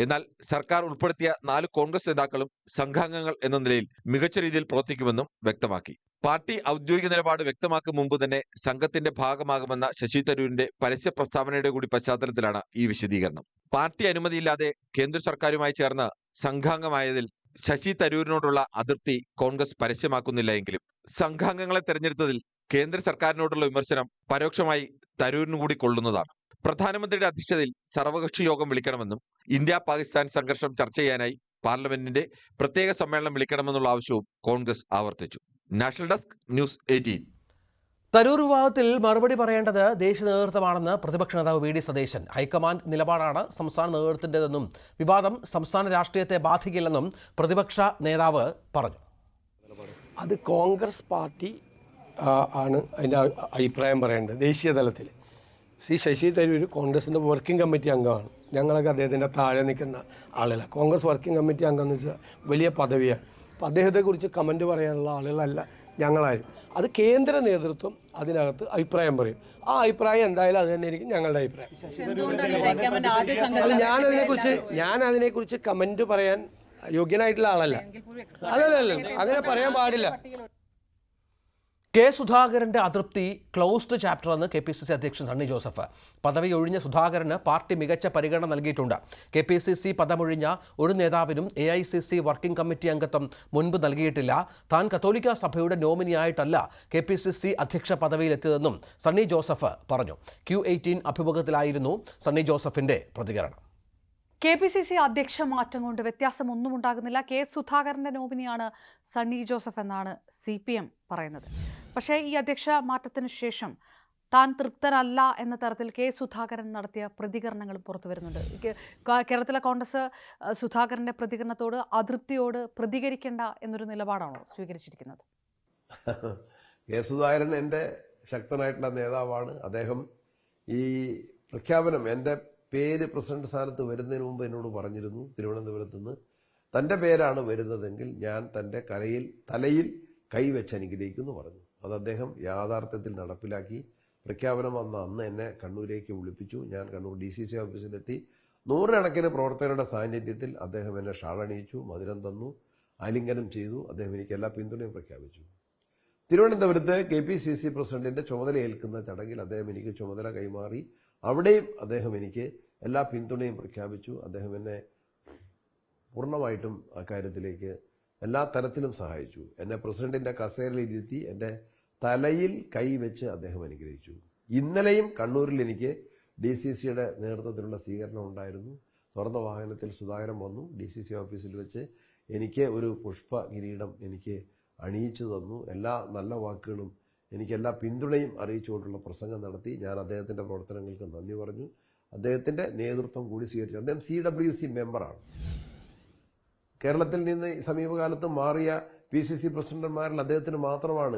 എന്നാൽ സർക്കാർ ഉൾപ്പെടുത്തിയ 4 കോൺഗ്രസ് നേതാക്കളും സംഘാംഗങ്ങൾ എന്ന നിലയിൽ മികച്ച രീതിയിൽ പ്രവർത്തിക്കുമെന്നും വ്യക്തമാക്കി. പാർട്ടി ഔദ്യോഗിക നിലപാട് വ്യക്തമാക്കും മുമ്പ് തന്നെ സംഘത്തിന്റെ ഭാഗമാകുമെന്ന ശശി തരൂരിന്റെ പരസ്യ പ്രസ്താവനയുടെ കൂടി പശ്ചാത്തലത്തിലാണ് ഈ വിശദീകരണം. പാർട്ടി അനുമതിയില്ലാതെ കേന്ദ്ര സർക്കാരുമായി ചേർന്ന് സംഘാംഗമായതിൽ ശശി തരൂരിനോടുള്ള അതൃപ്തി കോൺഗ്രസ് പരസ്യമാക്കുന്നില്ല എങ്കിലും സംഘാംഗങ്ങളെ തെരഞ്ഞെടുത്തതിൽ കേന്ദ്ര സർക്കാരിനോടുള്ള വിമർശനം പരോക്ഷമായി തരൂരിനു കൂടി കൊള്ളുന്നതാണ്. പ്രധാനമന്ത്രിയുടെ അധ്യക്ഷതയിൽ സർവകക്ഷി യോഗം വിളിക്കണമെന്നും ഇന്ത്യ പാകിസ്ഥാൻ സംഘർഷം ചർച്ച ചെയ്യാനായി പാർലമെന്റിന്റെ പ്രത്യേക സമ്മേളനം വിളിക്കണമെന്നുള്ള ആവശ്യവും കോൺഗ്രസ് ആവർത്തിച്ചു. National desk, news 18. തരൂർ വിവാദത്തിൽ മറുപടി പറയേണ്ടത് ദേശീയ നേതൃത്വമാണെന്ന് പ്രതിപക്ഷ നേതാവ് വി ഡി സതീശൻ. ഹൈക്കമാൻഡ് നിലപാടാണ് സംസ്ഥാന നേതൃത്വത്തിൻ്റെതെന്നും വിവാദം സംസ്ഥാന രാഷ്ട്രീയത്തെ ബാധിക്കില്ലെന്നും പ്രതിപക്ഷ നേതാവ് പറഞ്ഞു. അത് കോൺഗ്രസ് പാർട്ടി ആണ് അതിൻ്റെ അഭിപ്രായം പറയേണ്ടത്. ദേശീയ തലത്തിൽ ശ്രീ ശശി തരൂർ കോൺഗ്രസിൻ്റെ വർക്കിംഗ് കമ്മിറ്റി അംഗമാണ്. ഞങ്ങളൊക്കെ അദ്ദേഹത്തിൻ്റെ താഴെ നിൽക്കുന്ന ആളുകളാണ്. കോൺഗ്രസ് വർക്കിംഗ് കമ്മിറ്റി അംഗം എന്ന് വെച്ചാൽ വലിയ പദവിയാണ്. അപ്പോൾ അദ്ദേഹത്തെക്കുറിച്ച് കമൻറ്റ് പറയാനുള്ള ആളുകളല്ല ഞങ്ങളായിരുന്നു. അത് കേന്ദ്ര നേതൃത്വം അതിനകത്ത് അഭിപ്രായം പറയും. ആ അഭിപ്രായം എന്തായാലും അത് തന്നെയായിരിക്കും ഞങ്ങളുടെ അഭിപ്രായം. ഞാൻ അതിനെക്കുറിച്ച് കമന്റ് പറയാൻ യോഗ്യനായിട്ടുള്ള ആളല്ല. അല്ലല്ല, അങ്ങനെ പറയാൻ പാടില്ല. കെ സുധാകരന്റെ അതൃപ്തി ക്ലോസ്ഡ് ചാപ്റ്റർ എന്ന് KPCC അധ്യക്ഷൻ സണ്ണി ജോസഫ്. പദവി ഒഴിഞ്ഞ സുധാകരന് പാർട്ടി മികച്ച പരിഗണന നൽകിയിട്ടുണ്ട്. KPCC പദമൊഴിഞ്ഞ ഒരു നേതാവിനും AICC വർക്കിംഗ് കമ്മിറ്റി അംഗത്വം മുൻപ് നൽകിയിട്ടില്ല. താൻ കത്തോലിക്ക സഭയുടെ നോമിനിയായിട്ടല്ല KPCC അധ്യക്ഷ പദവിയിലെത്തിയതെന്നും സണ്ണി ജോസഫ് പറഞ്ഞു. Q18 അഭിമുഖത്തിലായിരുന്നു സണ്ണി ജോസഫിന്റെ പ്രതികരണം. KPCC അധ്യക്ഷ മാറ്റം കൊണ്ട് വ്യത്യാസമൊന്നും ഉണ്ടാകുന്നില്ല. കെ സുധാകരന്റെ നോമിനിയാണ് സണ്ണി ജോസഫ് എന്നാണ് CPM പറയുന്നത്. പക്ഷേ ഈ അധ്യക്ഷ മാറ്റത്തിന് ശേഷം താൻ തൃപ്തരല്ല എന്ന തരത്തിൽ കെ സുധാകരൻ നടത്തിയ പ്രതികരണങ്ങളും പുറത്തു വരുന്നുണ്ട്. കേരളത്തിലെ കോൺഗ്രസ് സുധാകരന്റെ പ്രതികരണത്തോട് അതൃപ്തിയോട് പ്രതികരിക്കേണ്ട എന്നൊരു നിലപാടാണോ സ്വീകരിച്ചിരിക്കുന്നത്? കെ സുധാകരൻ എൻ്റെ ശക്തനായിട്ടുള്ള നേതാവാണ്. അദ്ദേഹം ഈ പ്രഖ്യാപനം എൻ്റെ പേര് പ്രസിഡന്റ് സ്ഥാനത്ത് വരുന്നതിന് മുമ്പ് എന്നോട് പറഞ്ഞിരുന്നു. തിരുവനന്തപുരത്ത് നിന്ന് തൻ്റെ പേരാണ് വരുന്നതെങ്കിൽ ഞാൻ തൻ്റെ തലയിൽ കൈവച്ച് അനുഗ്രഹിക്കുമെന്ന് പറഞ്ഞു. അത് അദ്ദേഹം യാഥാർത്ഥ്യത്തിൽ നടപ്പിലാക്കി. പ്രഖ്യാപനം വന്ന അന്ന് എന്നെ കണ്ണൂരേക്ക് വിളിപ്പിച്ചു. ഞാൻ കണ്ണൂർ DCC ഓഫീസിലെത്തി. നൂറുകണക്കിന് പ്രവർത്തകരുടെ സാന്നിധ്യത്തിൽ അദ്ദേഹം എന്നെ ഷാളണിയിച്ചു, മധുരം തന്നു, ആലിംഗനം ചെയ്തു. അദ്ദേഹം എനിക്ക് എല്ലാ പിന്തുണയും പ്രഖ്യാപിച്ചു. തിരുവനന്തപുരത്ത് KPCC പ്രസിഡന്റിന്റെ ചുമതല ഏൽക്കുന്ന ചടങ്ങിൽ അദ്ദേഹം എനിക്ക് ചുമതല കൈമാറി. അവിടെയും അദ്ദേഹം എനിക്ക് എല്ലാ പിന്തുണയും പ്രഖ്യാപിച്ചു. അദ്ദേഹം എന്നെ പൂർണ്ണമായിട്ടും അക്കാര്യത്തിലേക്ക് എല്ലാ തരത്തിലും സഹായിച്ചു. എന്നെ പ്രസിഡന്റിന്റെ കസേരയിൽ ഇരുത്തി എൻ്റെ തലയിൽ കൈവച്ച് അദ്ദേഹം അനുഗ്രഹിച്ചു. ഇന്നലെയും കണ്ണൂരിൽ എനിക്ക് DCCയുടെ നേതൃത്വത്തിലുള്ള സ്വീകരണം ഉണ്ടായിരുന്നു. തുറന്ന വാഹനത്തിൽ സുധാകരൻ വന്നു. DCC ഓഫീസിൽ വെച്ച് എനിക്ക് ഒരു പുഷ്പ കിരീടം എനിക്ക് അണിയിച്ചു തന്നു. എല്ലാ നല്ല വാക്കുകളും എനിക്ക് എല്ലാ പിന്തുണയും അറിയിച്ചുകൊണ്ടുള്ള പ്രസംഗം നടത്തി. ഞാൻ അദ്ദേഹത്തിൻ്റെ പ്രവർത്തനങ്ങൾക്ക് നന്ദി പറഞ്ഞു. അദ്ദേഹത്തിൻ്റെ നേതൃത്വം കൂടി സ്വീകരിച്ചു. അദ്ദേഹം CWC മെമ്പറാണ്. കേരളത്തിൽ നിന്ന് സമീപകാലത്ത് മാറിയ PCC പ്രസിഡന്റുമാരിൽ അദ്ദേഹത്തിന് മാത്രമാണ്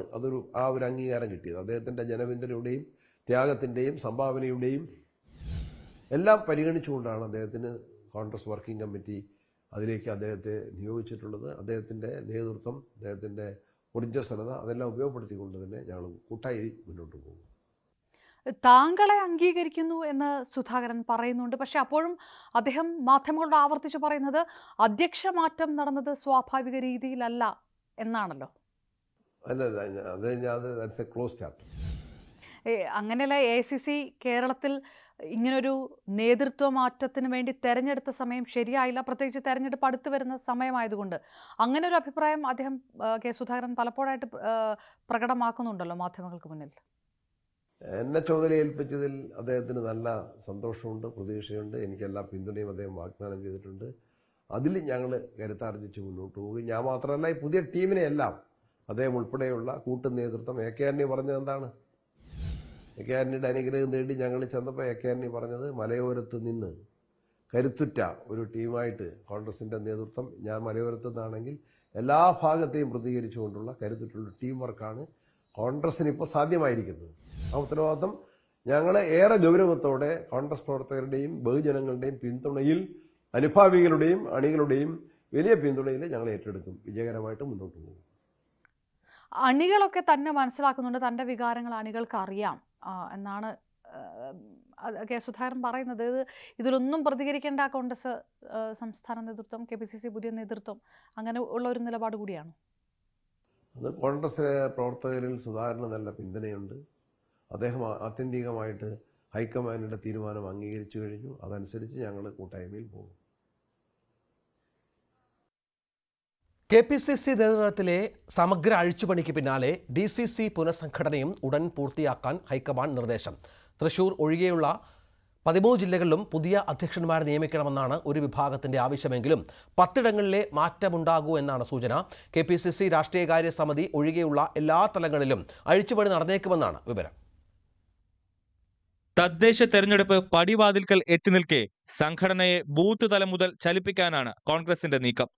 ആ ഒരു അംഗീകാരം കിട്ടിയത്. അദ്ദേഹത്തിൻ്റെ ജനപിന്തുണയുടെയും ത്യാഗത്തിൻ്റെയും സംഭാവനയുടെയും എല്ലാം പരിഗണിച്ചുകൊണ്ടാണ് അദ്ദേഹത്തിന് കോൺഗ്രസ് വർക്കിംഗ് കമ്മിറ്റി അതിലേക്ക് അദ്ദേഹത്തെ നിയോഗിച്ചിട്ടുള്ളത്. അദ്ദേഹത്തിൻ്റെ നേതൃത്വം, അദ്ദേഹത്തിൻ്റെ ഊർജ്ജസ്വലത അതെല്ലാം ഉപയോഗപ്പെടുത്തിക്കൊണ്ട് തന്നെ ഞങ്ങൾ കൂട്ടായി മുന്നോട്ട് പോകും. താങ്കളെ അംഗീകരിക്കുന്നു എന്ന് സുധാകരൻ പറയുന്നുണ്ട്. പക്ഷെ അപ്പോഴും അദ്ദേഹം മാധ്യമങ്ങളോട് ആവർത്തിച്ച് പറയുന്നത് അധ്യക്ഷ മാറ്റം നടന്നത് സ്വാഭാവിക രീതിയിലല്ല എന്നാണല്ലോ. അങ്ങനെയല്ല, AICC കേരളത്തിൽ ഇങ്ങനൊരു നേതൃത്വ മാറ്റത്തിന് വേണ്ടി തെരഞ്ഞെടുത്ത സമയം ശരിയായില്ല, പ്രത്യേകിച്ച് തെരഞ്ഞെടുപ്പ് അടുത്ത് വരുന്ന സമയമായതുകൊണ്ട്. അങ്ങനെ ഒരു അഭിപ്രായം അദ്ദേഹം കെ സുധാകരൻ പലപ്പോഴായിട്ട് പ്രകടമാക്കുന്നുണ്ടല്ലോ മാധ്യമങ്ങൾക്ക് മുന്നിൽ. എന്നെ ചുമതല ഏൽപ്പിച്ചതിൽ അദ്ദേഹത്തിന് നല്ല സന്തോഷമുണ്ട്, പ്രതീക്ഷയുണ്ട്. എനിക്കെല്ലാ പിന്തുണയും അദ്ദേഹം വാഗ്ദാനം ചെയ്തിട്ടുണ്ട്. അതിൽ ഞങ്ങൾ കരുത്താർജിച്ച് മുന്നോട്ട് പോകും. ഞാൻ മാത്രമല്ല, ഈ പുതിയ ടീമിനെ എല്ലാം അദ്ദേഹം ഉൾപ്പെടെയുള്ള കൂട്ടു നേതൃത്വം. AK ആന്റണി പറഞ്ഞത് എന്താണ്? AK ആന്റണിയുടെ അനുഗ്രഹം നേടി ഞങ്ങൾ ചെന്നപ്പോൾ AK ആന്റണി പറഞ്ഞത് മലയോരത്ത് നിന്ന് കരുത്തുറ്റ ഒരു ടീമായിട്ട് കോൺഗ്രസിൻ്റെ നേതൃത്വം, ഞാൻ മലയോരത്ത് നിന്നാണെങ്കിൽ എല്ലാ ഭാഗത്തെയും പ്രതികരിച്ചുകൊണ്ടുള്ള കരുത്തുറ്റുള്ള ടീം വർക്കാണ് കോൺഗ്രസിന് ഇപ്പോൾ സാധ്യമായിരിക്കുന്നത്. ആ ഉത്തരവാദിത്വം ഞങ്ങൾ ഏറെ ഗൗരവത്തോടെ കോൺഗ്രസ് പ്രവർത്തകരുടെയും ബഹുജനങ്ങളുടെയും പിന്തുണയിൽ, അനുഭാവികളുടെയും അണികളുടെയും വലിയ പിന്തുണയിൽ ഞങ്ങൾ ഏറ്റെടുക്കും. വിജയകരമായിട്ട് മുന്നോട്ട് പോകും. അണികളൊക്കെ തന്നെ മനസ്സിലാക്കുന്നുണ്ട്, തൻ്റെ വികാരങ്ങൾ അണികൾക്ക് അറിയാം എന്നാണ് കെ സുധാകരൻ പറയുന്നത്. ഇതിലൊന്നും പ്രതികരിക്കേണ്ട കോൺഗ്രസ് സംസ്ഥാന നേതൃത്വം, KPCC പുതിയ നേതൃത്വം അങ്ങനെ ഉള്ള ഒരു നിലപാട് കൂടിയാണ്. അത് കോൺഗ്രസ് പ്രവർത്തകരിൽ സുധാകരന് നല്ല പിന്തുണയുണ്ട്. അദ്ദേഹം ആത്യന്തികമായിട്ട് ഹൈക്കമാൻഡിന്റെ തീരുമാനം അംഗീകരിച്ചു കഴിഞ്ഞു. അതനുസരിച്ച് ഞങ്ങൾ കൂട്ടായ്മയിൽ പോകും. KPCC നേതൃത്വത്തിലെ സമഗ്ര അഴിച്ചുപണിക്ക് പിന്നാലെ DCC പുനഃസംഘടനയും ഉടൻ പൂർത്തിയാക്കാൻ ഹൈക്കമാൻഡ് നിർദ്ദേശം. തൃശൂർ ഒഴികെയുള്ള 13 ജില്ലകളിലും പുതിയ അധ്യക്ഷന്മാരെ നിയമിക്കണമെന്നാണ് ഒരു വിഭാഗത്തിന്റെ ആവശ്യമെങ്കിലും 10 ഇടങ്ങളിലെ മാറ്റമുണ്ടാകൂ എന്നാണ് സൂചന. KPCC രാഷ്ട്രീയകാര്യ സമിതി ഒഴികെയുള്ള എല്ലാ തലങ്ങളിലും അഴിച്ചുപണി നടന്നേക്കുമെന്നാണ് വിവരം. തദ്ദേശ തെരഞ്ഞെടുപ്പ് പടിവാതിൽക്കൽ എത്തി നിൽക്കെ സംഘടനയെ ബൂത്ത് തലം മുതൽ ചലിപ്പിക്കാനാണ് കോൺഗ്രസിന്റെ നീക്കം.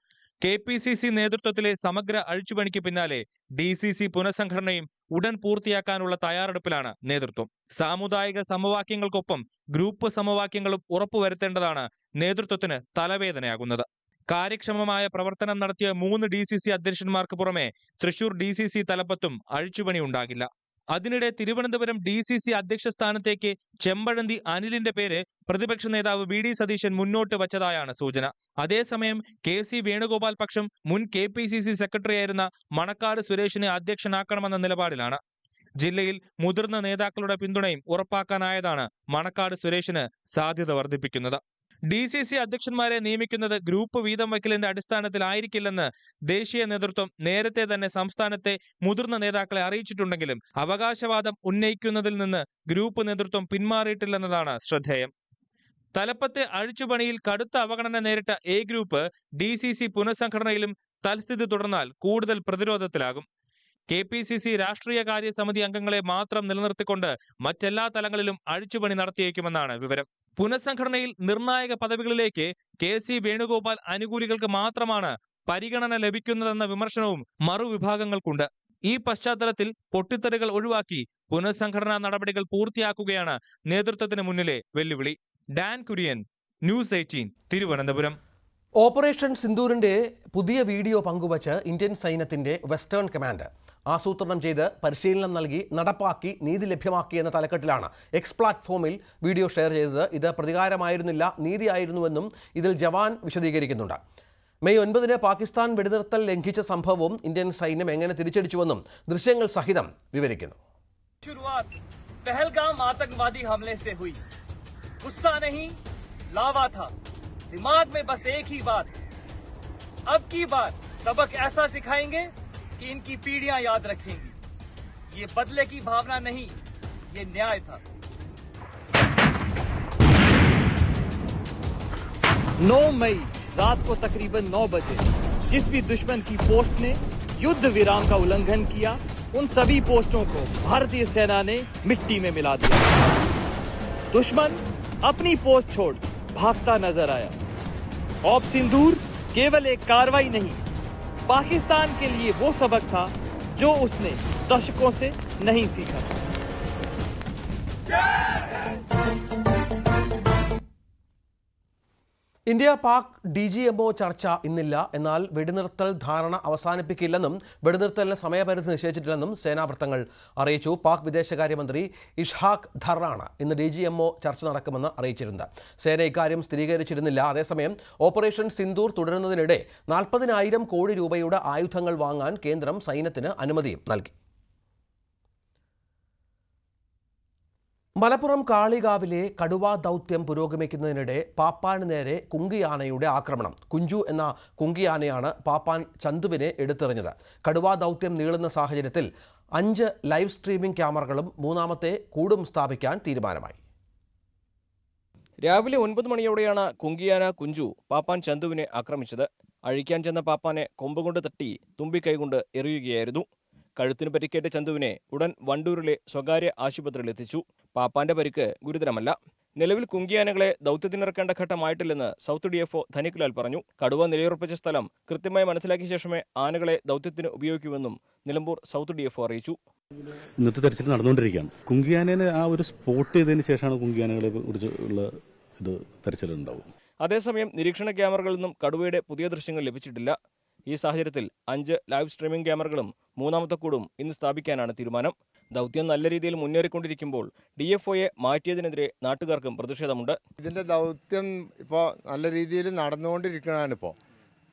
KPCC നേതൃത്വത്തിലെ സമഗ്ര അഴിച്ചുപണിക്ക് പിന്നാലെ DCC പുനഃസംഘടനയും ഉടൻ പൂർത്തിയാക്കാനുള്ള തയ്യാറെടുപ്പിലാണ് നേതൃത്വം. സാമുദായിക സമവാക്യങ്ങൾക്കൊപ്പം ഗ്രൂപ്പ് സമവാക്യങ്ങളും ഉറപ്പുവരുത്തേണ്ടതാണ് നേതൃത്വത്തിന് തലവേദനയാകുന്നത്. കാര്യക്ഷമമായ പ്രവർത്തനം നടത്തിയ 3 DCC അധ്യക്ഷന്മാർക്ക് പുറമെ തൃശൂർ DCC തലപ്പത്തും അഴിച്ചുപണി ഉണ്ടാകില്ല. അതിനിടെ തിരുവനന്തപുരം DCC അധ്യക്ഷ സ്ഥാനത്തേക്ക് ചെമ്പഴന്തി അനിലിന്റെ പേര് പ്രതിപക്ഷ നേതാവ് VD സതീശൻ മുന്നോട്ട് വച്ചതായാണ് സൂചന. അതേസമയം KC വേണുഗോപാൽ പക്ഷം മുൻ KPCC സെക്രട്ടറിയായിരുന്ന മണക്കാട് സുരേഷിനെ അധ്യക്ഷനാക്കണമെന്ന നിലപാടിലാണ്. ജില്ലയിൽ മുതിർന്ന നേതാക്കളുടെ പിന്തുണയും ഉറപ്പാക്കാനായതാണ് മണക്കാട് സുരേഷിന് സാധ്യത വർദ്ധിപ്പിക്കുന്നത്. DCC അധ്യക്ഷന്മാരെ നിയമിക്കുന്നത് ഗ്രൂപ്പ് വീതം വയ്ക്കലിന്റെ അടിസ്ഥാനത്തിലായിരിക്കില്ലെന്ന് ദേശീയ നേതൃത്വം നേരത്തെ തന്നെ സംസ്ഥാനത്തെ മുതിർന്ന നേതാക്കളെ അറിയിച്ചിട്ടുണ്ടെങ്കിലും അവകാശവാദം ഉന്നയിക്കുന്നതിൽ നിന്ന് ഗ്രൂപ്പ് നേതൃത്വം പിന്മാറിയിട്ടില്ലെന്നതാണ് ശ്രദ്ധേയം. തലപ്പത്തെ അഴിച്ചുപണിയിൽ കടുത്ത അവഗണന നേരിട്ട A ഗ്രൂപ്പ് DCC പുനഃസംഘടനയിലും തൽസ്ഥിതി തുടർന്നാൽ കൂടുതൽ പ്രതിരോധത്തിലാകും. KPCC രാഷ്ട്രീയകാര്യ സമിതി അംഗങ്ങളെ മാത്രം നിലനിർത്തിക്കൊണ്ട് മറ്റെല്ലാ തലങ്ങളിലും അഴിച്ചുപണി നടത്തിയേക്കുമെന്നാണ് വിവരം. പുനഃസംഘടനയിൽ നിർണായക പദവികളിലേക്ക് KC വേണുഗോപാൽ അനുകൂലികൾക്ക് മാത്രമാണ് പരിഗണന ലഭിക്കുന്നതെന്ന വിമർശനവും മറുവിഭാഗങ്ങൾക്കുണ്ട്. ഈ പശ്ചാത്തലത്തിൽ പൊട്ടിത്തെറികൾ ഒഴിവാക്കി പുനഃസംഘടനാ നടപടികൾ പൂർത്തിയാക്കുകയാണ് നേതൃത്വത്തിന് മുന്നിലെ വെല്ലുവിളി. Dan Kurian, news 18, Thiruvananthapuram. Operation സിന്ദൂരിന്റെ പുതിയ വീഡിയോ പങ്കുവച്ച് ഇന്ത്യൻ സൈന്യത്തിന്റെ വെസ്റ്റേൺ കമാൻഡ് ആസൂത്രണം ചെയ്ത് പരിശീലനം നൽകി നടപ്പാക്കി നീതി ലഭ്യമാക്കിയെന്ന തലക്കെട്ടിലാണ് എക്സ് പ്ലാറ്റ്ഫോമിൽ വീഡിയോ ഷെയർ ചെയ്തത്. ഇത് പ്രതികാരമായിരുന്നില്ല, നീതിയായിരുന്നുവെന്നും ഇതിൽ ജവാൻ വിശദീകരിക്കുന്നുണ്ട്. മെയ് 9 പാകിസ്ഥാൻ വെടിനിർത്തൽ ലംഘിച്ച സംഭവവും ഇന്ത്യൻ സൈന്യം എങ്ങനെ തിരിച്ചടിച്ചുവെന്നും ദൃശ്യങ്ങൾ സഹിതം വിവരിക്കുന്നു. पहलगाम आतंकवादी हमले से हुई, गुस्सा नहीं लावा था, दिमाग में बस एक ही बात, अब की बार सबक ऐसा सिखाएंगे कि इनकी पीढ़ियां याद रखेंगी. ये बदले की भावना नहीं, ये न्याय था. 9 मई रात को तकरीबन 9 बजे जिस भी दुश्मन की पोस्ट ने युद्ध विराम का उल्लंघन किया, उन सभी पोस्टों को भारतीय सेना ने मिट्टी में मिला दिया. दुश्मन अपनी पोस्ट छोड़ भागता नजर आया. ऑप सिंदूर केवल एक कार्रवाई नहीं, पाकिस्तान के लिए वो सबक था जो उसने दशकों से नहीं सीखा. ഇന്ത്യ പാക് DGMO ചർച്ച ഇന്നില്ല. എന്നാൽ വെടിനിർത്തൽ ധാരണ അവസാനിപ്പിക്കില്ലെന്നും വെടിനിർത്തലിന് സമയപരിധി നിശ്ചയിച്ചിട്ടില്ലെന്നും സേനാ വൃത്തങ്ങൾ അറിയിച്ചു. പാക് വിദേശകാര്യമന്ത്രി ഇഷ്ഹാഖ് ധറാണ് ഇന്ന് DGMO ചർച്ച നടക്കുമെന്ന് അറിയിച്ചിരുന്നത്. സേന ഇക്കാര്യം സ്ഥിരീകരിച്ചിരുന്നില്ല. അതേസമയം ഓപ്പറേഷൻ സിന്ദൂർ തുടരുന്നതിനിടെ 40,000 കോടി രൂപയുടെ ആയുധങ്ങൾ വാങ്ങാൻ കേന്ദ്രം സൈന്യത്തിന് അനുമതിയും നൽകി. മലപ്പുറം കാളികാവിലെ കടുവാ ദൗത്യം പുരോഗമിക്കുന്നതിനിടെ പാപ്പാന് നേരെ കുങ്കിയാനയുടെ ആക്രമണം. കുഞ്ചു എന്ന കുങ്കിയാനയാണ് പാപ്പാൻ ചന്തുവിനെ എടുത്തെറിഞ്ഞത്. കടുവാ ദൗത്യം നീളുന്ന സാഹചര്യത്തിൽ 5 ലൈവ് സ്ട്രീമിംഗ് ക്യാമറകളും 3ാമത്തെ കൂടും സ്ഥാപിക്കാൻ തീരുമാനമായി. രാവിലെ 9 മണിയോടെയാണ് കുങ്കിയാന കുഞ്ചു പാപ്പാൻ ചന്തുവിനെ ആക്രമിച്ചത്. അഴിക്കാൻ ചെന്ന പാപ്പാനെ കൊമ്പുകൊണ്ട് തട്ടി തുമ്പിക്കൈകൊണ്ട് എറിയുകയായിരുന്നു. കഴുത്തിന് പരിക്കേറ്റ ചന്തുവിനെ ഉടൻ വണ്ടൂരിലെ സ്വകാര്യ ആശുപത്രിയിൽ എത്തിച്ചു. പാപ്പാന്റെ പരിക്ക് ഗുരുതരമല്ല. നിലവിൽ കുങ്കിയാനകളെ ദൗത്യത്തിനിറക്കേണ്ട ഘട്ടമായിട്ടില്ലെന്ന് സൗത്ത് DFO ധനിക് ലാൽ പറഞ്ഞു. കടുവ നിലയുറപ്പിച്ച സ്ഥലം കൃത്യമായി മനസ്സിലാക്കിയ ശേഷമേ ആനകളെ ദൗത്യത്തിന് ഉപയോഗിക്കുമെന്നും നിലമ്പൂർ സൗത്ത് DFO അറിയിച്ചു. ഇന്നത്തെ തെരച്ചിൽ നടന്നുകൊണ്ടിരിക്കുകയാണ്. കുങ്കിയാനയെ ആ ഒരു സ്പോട്ട് ചെയ്തതിന് ശേഷമാണ് കുങ്കിയാനകളെ കുറിച്ചുള്ള തെരച്ചിലുണ്ടാവും. അതേസമയം നിരീക്ഷണ ക്യാമറകളിൽ നിന്നും കടുവയുടെ പുതിയ ദൃശ്യങ്ങൾ ലഭിച്ചിട്ടില്ല. ഈ സാഹചര്യത്തിൽ 5 ലൈവ് സ്ട്രീമിംഗ് ക്യാമറകളും 3ാമത്തെ കൂടും ഇന്ന് സ്ഥാപിക്കാനാണ് തീരുമാനം. ദൗത്യം നല്ല രീതിയിൽ മുന്നേറിക്കൊണ്ടിരിക്കുമ്പോൾ DFOയെ മാറ്റിയതിനെതിരെ നാട്ടുകാർക്കും പ്രതിഷേധമുണ്ട്. ഇതിന്റെ ദൗത്യം ഇപ്പോൾ നല്ല രീതിയിൽ നടന്നുകൊണ്ടിരിക്കണതാണ്.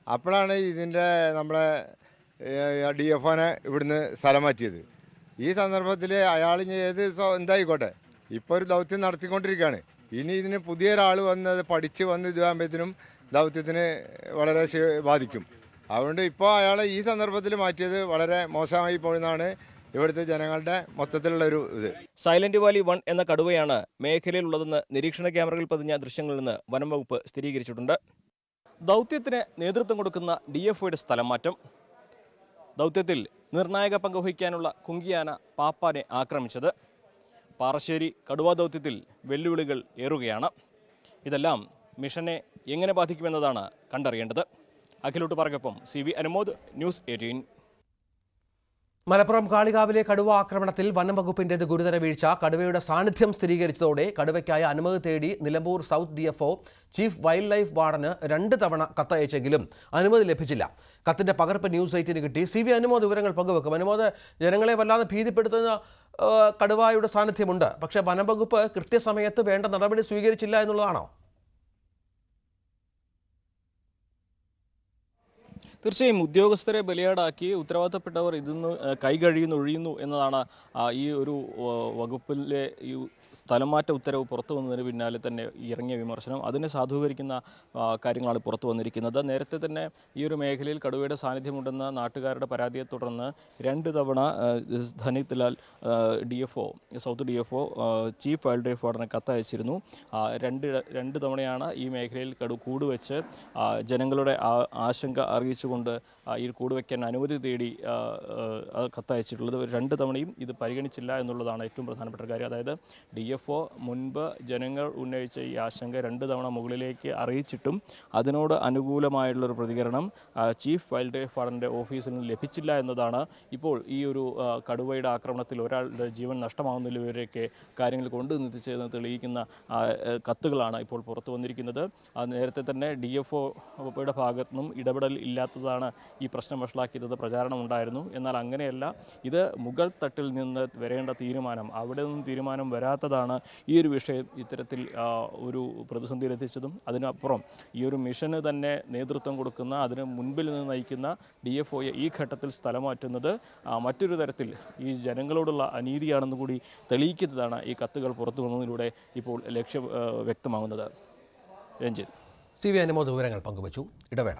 അപ്പോഴാണ് ഇതിന്റെ നമ്മളെ DFOനെ ഇവിടുന്ന് സ്ഥലം മാറ്റിയത്. ഈ സന്ദർഭത്തിൽ അയാൾ എന്തായിക്കോട്ടെ, ഇപ്പോൾ ഒരു ദൗത്യം നടത്തിക്കൊണ്ടിരിക്കുകയാണ്. ഇനി ഇതിന് പുതിയൊരാൾ വന്നത് പഠിച്ച് വന്ന് ഇതാകുമ്പോഴത്തേനും ദൗത്യത്തിന് വളരെ ബാധിക്കും. അതുകൊണ്ട് ഇപ്പോൾ അയാളെ ഈ സന്ദർഭത്തിൽ മാറ്റിയത് വളരെ മോശമായി പോയെന്നാണ് ഇവിടുത്തെ ജനങ്ങളുടെ മൊത്തത്തിലുള്ള ഒരു ഇത്. സൈലന്റ് വാലി 1 എന്ന കടുവയാണ് മേഖലയിലുള്ളതെന്ന് നിരീക്ഷണ ക്യാമറകളിൽ പതിഞ്ഞ ദൃശ്യങ്ങളിൽ നിന്ന് വനം വകുപ്പ് സ്ഥിരീകരിച്ചിട്ടുണ്ട്. ദൗത്യത്തിന് നേതൃത്വം കൊടുക്കുന്ന DFOയുടെ സ്ഥലം മാറ്റം. ദൗത്യത്തിൽ നിർണായക പങ്കുവഹിക്കാനുള്ള കുങ്കിയാന പാപ്പാനെ ആക്രമിച്ചത്. പാറശ്ശേരി കടുവാ ദൗത്യത്തിൽ വെല്ലുവിളികൾ ഏറുകയാണ്. ഇതെല്ലാം മിഷനെ എങ്ങനെ ബാധിക്കുമെന്നതാണ് കണ്ടറിയേണ്ടത്. അഖിലോട്ട് പറകൊപ്പം CV അനുമോദ്, ന്യൂസ് 18. മലപ്പുറം കാളികാവിലെ കടുവ ആക്രമണത്തിൽ വനം വകുപ്പിന്റേത് ഗുരുതര വീഴ്ച. കടുവയുടെ സാന്നിധ്യം സ്ഥിരീകരിച്ചതോടെ കടുവയ്ക്കായി അനുമതി തേടി Nilambur south DFO chief wildlife വാർഡന് 2 തവണ കത്തയച്ചെങ്കിലും അനുമതി ലഭിച്ചില്ല. കത്തിന്റെ പകർപ്പ് ന്യൂസ് 8 കിട്ടി. CV അനുമോദ് വിവരങ്ങൾ പങ്കുവെക്കും. അനുമോദ്, ജനങ്ങളെ വല്ലാതെ ഭീതിപ്പെടുത്തുന്ന കടുവയുടെ സാന്നിധ്യമുണ്ട്. പക്ഷേ വനം വകുപ്പ് കൃത്യസമയത്ത് വേണ്ട നടപടി സ്വീകരിച്ചില്ല എന്നുള്ളതാണോ? തീർച്ചയായും ഉദ്യോഗസ്ഥരെ ബലിയാടാക്കി ഉത്തരവാദിത്തപ്പെട്ടവർ ഇതിന്ന് ഒഴിയുന്നു എന്നതാണ് ഈ ഒരു വകുപ്പിലെ ഈ സ്ഥലംമാറ്റ ഉത്തരവ് പുറത്തു വന്നതിന് പിന്നാലെ തന്നെ ഇറങ്ങിയ വിമർശനം. അതിനെ സാധൂകരിക്കുന്ന കാര്യങ്ങളാണ് പുറത്തു വന്നിരിക്കുന്നത്. നേരത്തെ തന്നെ ഈ ഒരു മേഖലയിൽ കടുവയുടെ സാന്നിധ്യമുണ്ടെന്ന നാട്ടുകാരുടെ പരാതിയെ തുടർന്ന് 2 തവണ Dhanithlal DFO south DFO chief wildlife വാർഡന് കത്തയച്ചിരുന്നു. 2 തവണയാണ് ഈ മേഖലയിൽ കൂടുവെച്ച് ജനങ്ങളുടെ ആശങ്ക അറിയിച്ചുകൊണ്ട് ഈ കൂടുവയ്ക്കാൻ അനുമതി തേടി കത്തയച്ചിട്ടുള്ളത്. 2 തവണയും ഇത് പരിഗണിച്ചില്ല എന്നുള്ളതാണ് ഏറ്റവും പ്രധാനപ്പെട്ട കാര്യം. അതായത് DFO മുൻപ് ജനങ്ങൾ ഉന്നയിച്ച ഈ ആശങ്ക 2 തവണ മുകളിലേക്ക് അറിയിച്ചിട്ടും അതിനോട് അനുകൂലമായുള്ളൊരു പ്രതികരണം ചീഫ് വൈൽഡ് ലൈഫ് വാർഡൻ്റെ ഓഫീസിൽ നിന്ന് ലഭിച്ചില്ല എന്നതാണ് ഇപ്പോൾ ഈ ഒരു കടുവയുടെ ആക്രമണത്തിൽ ഒരാളുടെ ജീവൻ നഷ്ടമാകുന്നതിലൂടെയൊക്കെ കാര്യങ്ങൾ കൊണ്ടുനിർത്തിച്ചതെന്ന് തെളിയിക്കുന്ന കത്തുകളാണ് ഇപ്പോൾ പുറത്തു വന്നിരിക്കുന്നത്. നേരത്തെ തന്നെ DFOയുടെ ഭാഗത്തു നിന്നും ഇടപെടൽ ഇല്ലാത്തതാണ് ഈ പ്രശ്നം വഷളാക്കിയത് പ്രചാരണം ഉണ്ടായിരുന്നു. എന്നാൽ അങ്ങനെയല്ല, ഇത് മുകൾ തട്ടിൽ നിന്ന് വരേണ്ട തീരുമാനം, അവിടെ നിന്നും തീരുമാനം വരാത്തതാണ് ഈ ഒരു വിഷയം ഇത്തരത്തിൽ ഒരു പ്രതിസന്ധിയിലെത്തിച്ചതും. അതിനപ്പുറം ഈ ഒരു മിഷന് തന്നെ നേതൃത്വം കൊടുക്കുന്ന, അതിന് മുൻപിൽ നിന്ന് നയിക്കുന്ന DFOയെ ഈ ഘട്ടത്തിൽ സ്ഥലം മാറ്റുന്നത് മറ്റൊരു തരത്തിൽ ഈ ജനങ്ങളോടുള്ള അനീതിയാണെന്ന് കൂടി തെളിയിക്കുന്നതാണ് ഈ കത്തുകൾ പുറത്തു വന്നതിലൂടെ ഇപ്പോൾ ലക്ഷ്യം വ്യക്തമാകുന്നത്. രഞ്ജിത്ത്, CV അനുമോദ് വിവരങ്ങൾ പങ്കുവച്ചു. ഇടവേള.